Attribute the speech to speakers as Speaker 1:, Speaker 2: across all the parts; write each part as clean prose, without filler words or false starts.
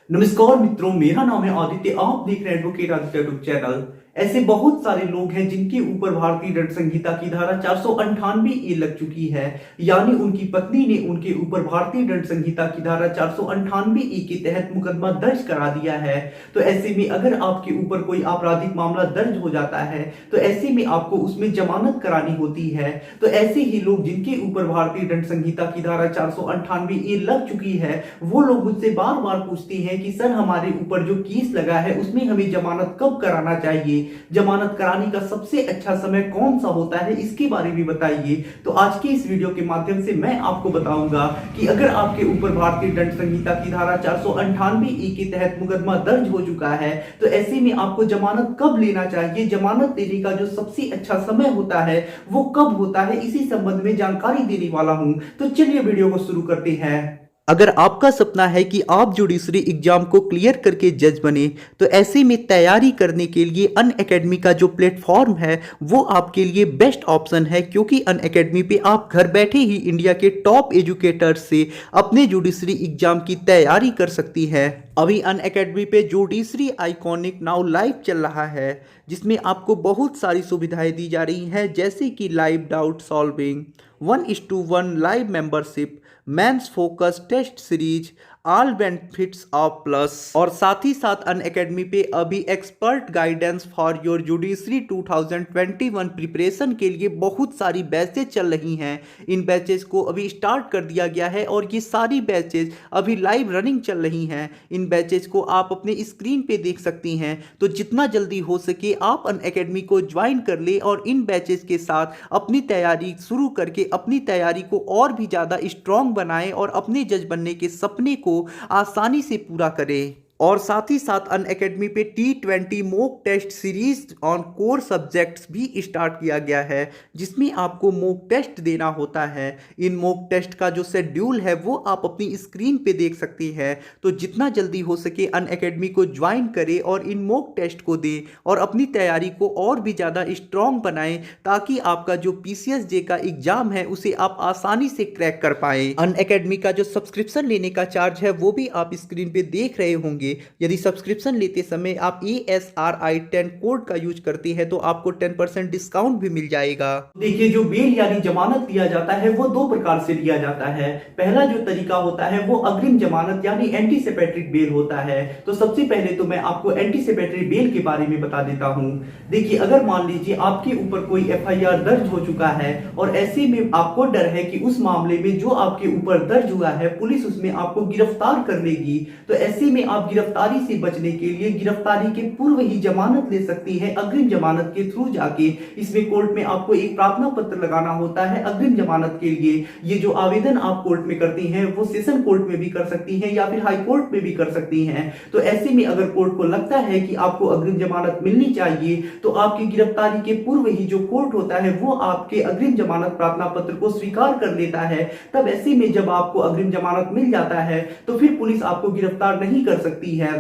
Speaker 1: नमस्कार मित्रों, मेरा नाम है आदित्य। आप देख रहे हैं एडवोकेट आदित्य यूट्यूब चैनल। ऐसे बहुत सारे लोग हैं जिनके ऊपर भारतीय दंड संहिता की धारा 498 ए लग चुकी है, यानी उनकी पत्नी ने उनके ऊपर भारतीय दंड संहिता की धारा 498 ए के तहत मुकदमा दर्ज करा दिया है। तो ऐसे में अगर आपके ऊपर कोई आपराधिक मामला दर्ज हो जाता है तो ऐसे में आपको उसमें जमानत करानी होती है। तो ऐसे ही लोग जिनके ऊपर भारतीय दंड संहिता की धारा 498 ए लग चुकी है, वो लोग मुझसे बार बार पूछते हैं कि सर, हमारे ऊपर जो केस लगा है उसमें हमें जमानत कब कराना चाहिए, जमानत कराने का सबसे अच्छा समय कौन सा होता है, इसके बारे में बताइए। तो आज के इस वीडियो के माध्यम से मैं आपको बताऊंगा कि अगर आपके ऊपर भारतीय दंड संहिता की धारा 498 ए के तहत मुकदमा दर्ज हो चुका है तो ऐसे में आपको जमानत कब लेना चाहिए, जमानत देने का जो सबसे अच्छा समय होता है वो कब होता है, इसी संबंध में जानकारी देने वाला हूं। तो चलिए वीडियो को शुरू करते हैं। अगर आपका सपना है कि आप जुडिशरी एग्जाम को क्लियर करके जज बने, तो ऐसे में तैयारी करने के लिए अनअकैडमी का जो प्लेटफॉर्म है वो आपके लिए बेस्ट ऑप्शन है, क्योंकि अनअकैडमी पे आप घर बैठे ही इंडिया के टॉप एजुकेटर्स से अपने जुडिशरी एग्जाम की तैयारी कर सकती हैं। अभी अनअकैडमी पे जुडिशरी आइकॉनिक नाउ लाइव चल रहा है, जिसमें आपको बहुत सारी सुविधाएं दी जा रही हैं, जैसे कि live doubt solving, 1:1 live membership, mains focus test series, all benefits of plus, और साथ ही साथ अनअकैडमी पे अभी expert guidance for your judiciary 2021 preparation के लिए बहुत सारी बैचेज चल रही हैं। इन बैचेज को अभी स्टार्ट कर दिया गया है और ये सारी बैचेज अभी लाइव रनिंग चल रही हैं। इन बैचेज को आप अपने स्क्रीन पे देख सकती हैं। तो जितना जल्दी हो सके आप अनअकैडमी को ज्वाइन कर ले और इन बैचेज के साथ अपनी तैयारी शुरू करके अपनी तैयारी को और भी ज़्यादा स्ट्रॉन्ग बनाएं और अपने जज बनने के सपने को आसानी से पूरा करें। और साथ ही साथ अनअकैडमी पे T20 mock test series on core subjects भी स्टार्ट किया गया है, जिसमें आपको मॉक टेस्ट देना होता है। इन मॉक टेस्ट का जो शेड्यूल है वो आप अपनी स्क्रीन पे देख सकती हैं। तो जितना जल्दी हो सके अनअकैडमी को ज्वाइन करें और इन मॉक टेस्ट को दें और अपनी तैयारी को और भी ज़्यादा स्ट्रॉन्ग बनाएं, ताकि आपका जो PCSJ का एग्जाम है उसे आप आसानी से क्रैक कर पाएं। अनअकैडमी का जो सब्सक्रिप्शन लेने का चार्ज है वो भी आप स्क्रीन पे देख रहे होंगे। यदि सब्सक्रिप्शन लेते समय आप ASRI 10 कोड का यूज करते हैं तो आपको 10% डिस्काउंट भी मिल जाएगा। देखिए, जो बेल यानी जमानत दिया जाता है वो दो प्रकार से दिया जाता है। पहला जो तरीका होता है वो अग्रिम जमानत यानी एंटीसिपेटरी बेल होता है। तो सबसे पहले तो मैं आपको एंटीसिपेटरी बेल के बारे में बता देता हूं। देखिए, अगर मान लीजिए आपके ऊपर कोई FIR दर्ज हो चुका है और ऐसे में आपको डर है कि उस मामले में जो आपके ऊपर दर्ज हुआ है पुलिस उसमें आपको गिरफ्तार कर लेगी, तो ऐसे में आप गिरफ्तारी से बचने के लिए गिरफ्तारी के पूर्व ही जमानत ले सकती है अग्रिम जमानत के थ्रू जाके। इसमें कोर्ट में आपको एक प्रार्थना पत्र लगाना होता है अग्रिम जमानत के लिए। ये जो आवेदन आप कोर्ट में करती हैं वो सेशन कोर्ट में भी कर सकती हैं या फिर हाई कोर्ट में भी कर सकती हैं। तो ऐसे में अगर कोर्ट को लगता है कि आपको अग्रिम जमानत मिलनी चाहिए तो आपकी गिरफ्तारी के पूर्व ही जो कोर्ट होता है वो आपके अग्रिम जमानत प्रार्थना पत्र को स्वीकार कर लेता है। तब ऐसे में जब आपको अग्रिम जमानत मिल जाता है तो फिर पुलिस आपको गिरफ्तार नहीं कर सकती है।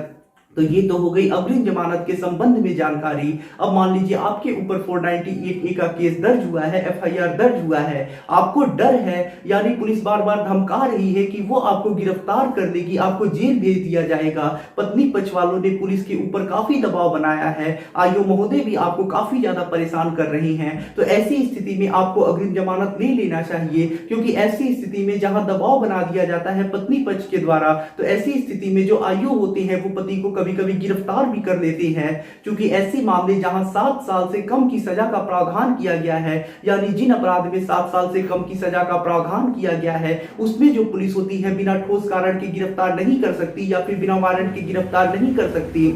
Speaker 1: तो ये तो हो गई अग्रिम जमानत के संबंध में जानकारी। अब मान लीजिए आपके ऊपर 498A का केस दर्ज हुआ है, FIR दर्ज हुआ है, आपको डर है यानी पुलिस बार बार धमका रही है कि वो आपको गिरफ्तार कर लेगी, आपको जेल भेज दिया जाएगा। पत्नी पक्ष वालों ने पुलिस के ऊपर काफी दबाव बनाया है, आईओ महोदय भी आपको काफी ज्यादा परेशान कर रही हैं। तो ऐसी स्थिति में आपको अग्रिम जमानत ले लेना चाहिए, क्योंकि ऐसी स्थिति में जहां दबाव बना दिया जाता है पत्नी पक्ष के द्वारा, तो ऐसी स्थिति में जो आईओ होते हैं वो पति को कभी कभी गिरफ्तार भी कर लेते हैं। क्योंकि ऐसे मामले जहां 7 साल से कम की सजा का प्रावधान किया गया है, यानी जिन अपराध में 7 साल से कम की सजा का प्रावधान किया गया है उसमें जो पुलिस होती है बिना ठोस कारण के गिरफ्तार नहीं कर सकती या फिर बिना वारंट के गिरफ्तार नहीं कर सकती।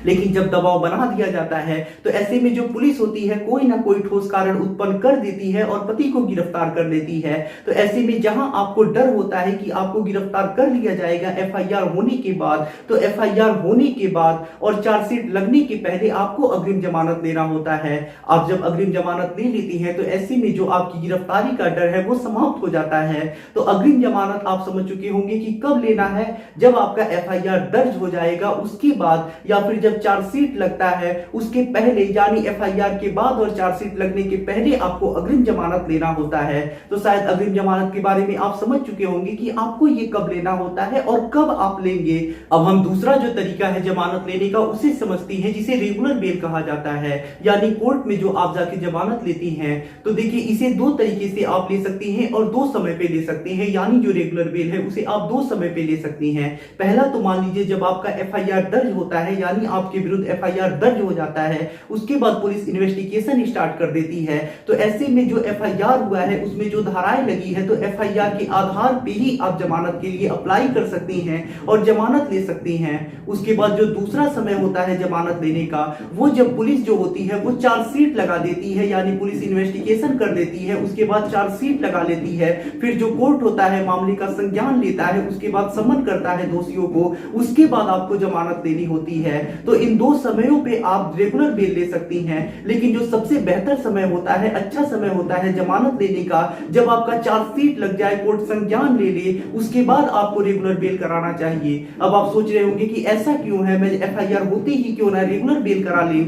Speaker 1: लेकिन जब दबाव बना दिया जाता है तो ऐसे में जो पुलिस होती है कोई ना कोई ठोस कारण उत्पन्न कर देती है और पति को गिरफ्तार कर लेती है। तो ऐसे में जहां आपको डर होता है कि आपको गिरफ्तार कर लिया जाएगा FIR होने के बाद, तो FIR होने के बाद और चार्जशीट लगने के पहले आपको अग्रिम जमानत लेना होता है। आप जब अग्रिम जमानत ले लेती है तो ऐसे में जो आपकी गिरफ्तारी का डर है वो समाप्त हो जाता है। तो अग्रिम जमानत आप समझ चुके होंगे कि कब लेना है, जब आपका FIR दर्ज हो जाएगा उसके बाद, या फिर फिर जब चार्जशीट लगता है उसके पहले यानी एफआईआर के बाद और चार्जशीट लगने के पहले आपको अग्रिम जमानत लेना होता है। तो शायद अग्रिम जमानत के बारे में आप समझ चुके होंगे कि आपको ये कब लेना होता है और कब आप लेंगे। अब हम दूसरा जो तरीका है जमानत लेने का उसे समझते हैं, जिसे रेगुलर बेल कहा जाता है, यानी कोर्ट में जो आप जाके जमानत लेती हैं। तो देखिए इसे दो तरीके से आप ले सकती हैं और दो समय पे ले सकती हैं, यानी जो रेगुलर बेल है उसे आप दो समय पे ले सकती हैं। पहला तो मान लीजिए जब आपका एफआईआर दर्ज होता है, यानी आपके विरुद्ध एफआईआर दर्ज हो जाता है, उसके बाद पुलिस इन्वेस्टिगेशन स्टार्ट कर देती है। तो ऐसे में जो एफआईआर हुआ है उसमें जो धाराएं लगी है, तो एफआईआर के आधार पे ही आप जमानत के लिए अप्लाई कर सकती हैं और जमानत ले सकती हैं। उसके बाद जो दूसरा समय होता है जमानत लेने का, वो जब पुलिस जो होती है वो चार्जशीट लगा देती है, यानी पुलिस इन्वेस्टिगेशन कर देती है, उसके बाद चार्जशीट लगा लेती है। फिर जो कोर्ट होता है मामले का संज्ञान लेता है, उसके बाद समन करता है दोषियों को, उसके बाद आपको जमानत लेनी होती है। तो इन दो समयों पे आप रेगुलर बेल ले सकती हैं। लेकिन जो सबसे बेहतर समय होता है, अच्छा समय होता है जमानत लेने का, जब आपका चार्जशीट लग जाए, कोर्ट संज्ञान ले ले, उसके बाद आपको रेगुलर बेल कराना चाहिए। अब आप सोच रहे होंगे कि ऐसा क्यों है, मैं एफआईआर होते ही क्यों ना रेगुलर बेल करा ले।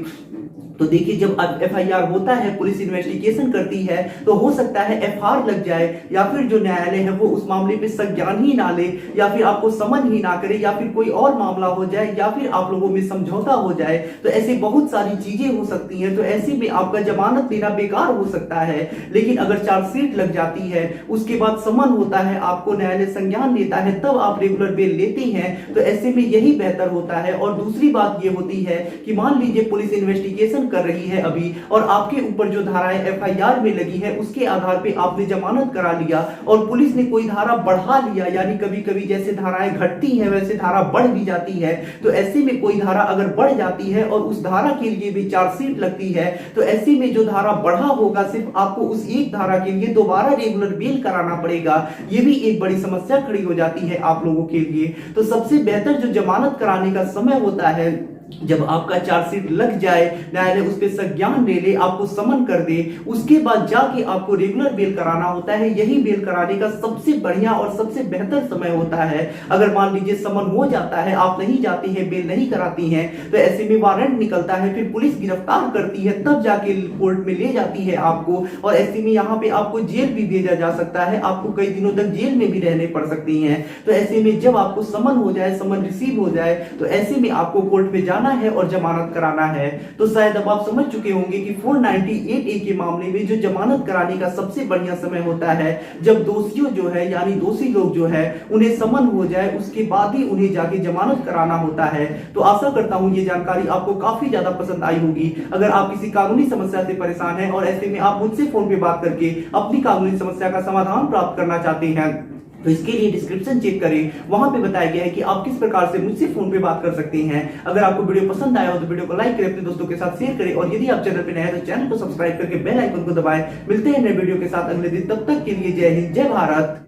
Speaker 1: तो देखिए जब एफआईआर होता है, पुलिस इन्वेस्टिगेशन करती है, तो हो सकता है एफआईआर लग जाए या फिर जो न्यायालय है वो उस मामले पे संज्ञान ही ना ले, या फिर आपको समन ही ना करे, या फिर कोई और मामला हो जाए, या फिर आप लोगों में समझौता हो जाए। तो ऐसे बहुत सारी चीजें हो सकती हैं। तो ऐसे में आपका जमानत लेना बेकार हो सकता है। लेकिन अगर चार्जशीट लग जाती है, उसके बाद समन होता है, आपको न्यायालय संज्ञान लेता है, तब आप रेगुलर बेल लेती हैं, तो ऐसे में यही बेहतर होता है। और दूसरी बात ये होती है कि मान लीजिए पुलिस इन्वेस्टिगेशन कर रही है अभी, और आपके ऊपर जो धाराएं एफआईआर में लगी है उसके आधार पे आपने जमानत करा लिया, और पुलिस ने कोई धारा बढ़ा लिया, यानी कभी कभी जैसे धाराएं घटती हैं वैसे धारा बढ़ भी जाती है। तो ऐसे में कोई धारा अगर बढ़ जाती है और उस धारा के लिए भी चार्जशीट लगती है, तो ऐसे में जो धारा बढ़ा होगा सिर्फ आपको उस एक धारा के लिए दोबारा रेगुलर बेल कराना पड़ेगा। ये भी एक बड़ी समस्या खड़ी हो जाती है आप लोगों के लिए। तो सबसे बेहतर जो जमानत कराने का समय होता है, जब आपका चार्जशीट लग जाए, न्यायालय उस पर संज्ञान ले ले, आपको समन कर दे, उसके बाद जाके आपको रेगुलर बेल कराना होता है। यही बेल कराने का सबसे बढ़िया और सबसे बेहतर समय होता है। अगर मान लीजिए समन हो जाता है, आप नहीं जाती हैं, बेल नहीं कराती हैं, तो ऐसे में वारंट निकलता है, फिर पुलिस गिरफ्तार करती है, तब जाके कोर्ट में ले जाती है आपको, और ऐसे में यहाँ पे आपको जेल भी भेजा जा सकता है, आपको कई दिनों तक जेल में भी रहने पड़ सकती हैं। तो ऐसे में जब आपको समन हो जाए, समन रिसीव हो जाए, तो ऐसे में आपको कोर्ट में जाना है और जमानत कराना है। तो शायद अब आप समझ चुके होंगे कि 498A के मामले में जो जमानत कराने का सबसे बढ़िया समय होता है, जब दोषियों जो है यानी दोषी लोग जो है उन्हें समन हो जाए, उसके बाद ही उन्हें जाके जमानत कराना होता है। तो आशा करता हूं ये जानकारी आपको काफी ज्यादा पसंद आई होगी। अगर आप किसी कानूनी समस्या से परेशान हैं और ऐसे में आप मुझसे फोन पे बात करके अपनी कानूनी समस्या का समाधान प्राप्त करना चाहते हैं, तो इसके लिए डिस्क्रिप्शन चेक करें, वहां पे बताया गया है कि आप किस प्रकार से मुझसे फोन पे बात कर सकते हैं। अगर आपको वीडियो पसंद आया हो तो वीडियो को लाइक करें, अपने दोस्तों के साथ शेयर करें, और यदि आप चैनल पे नए हैं तो चैनल को सब्सक्राइब करके बेल आइकन को दबाएं। मिलते हैं नए वीडियो के साथ अगले दिन, तब तक के लिए जय हिंद, जय भारत।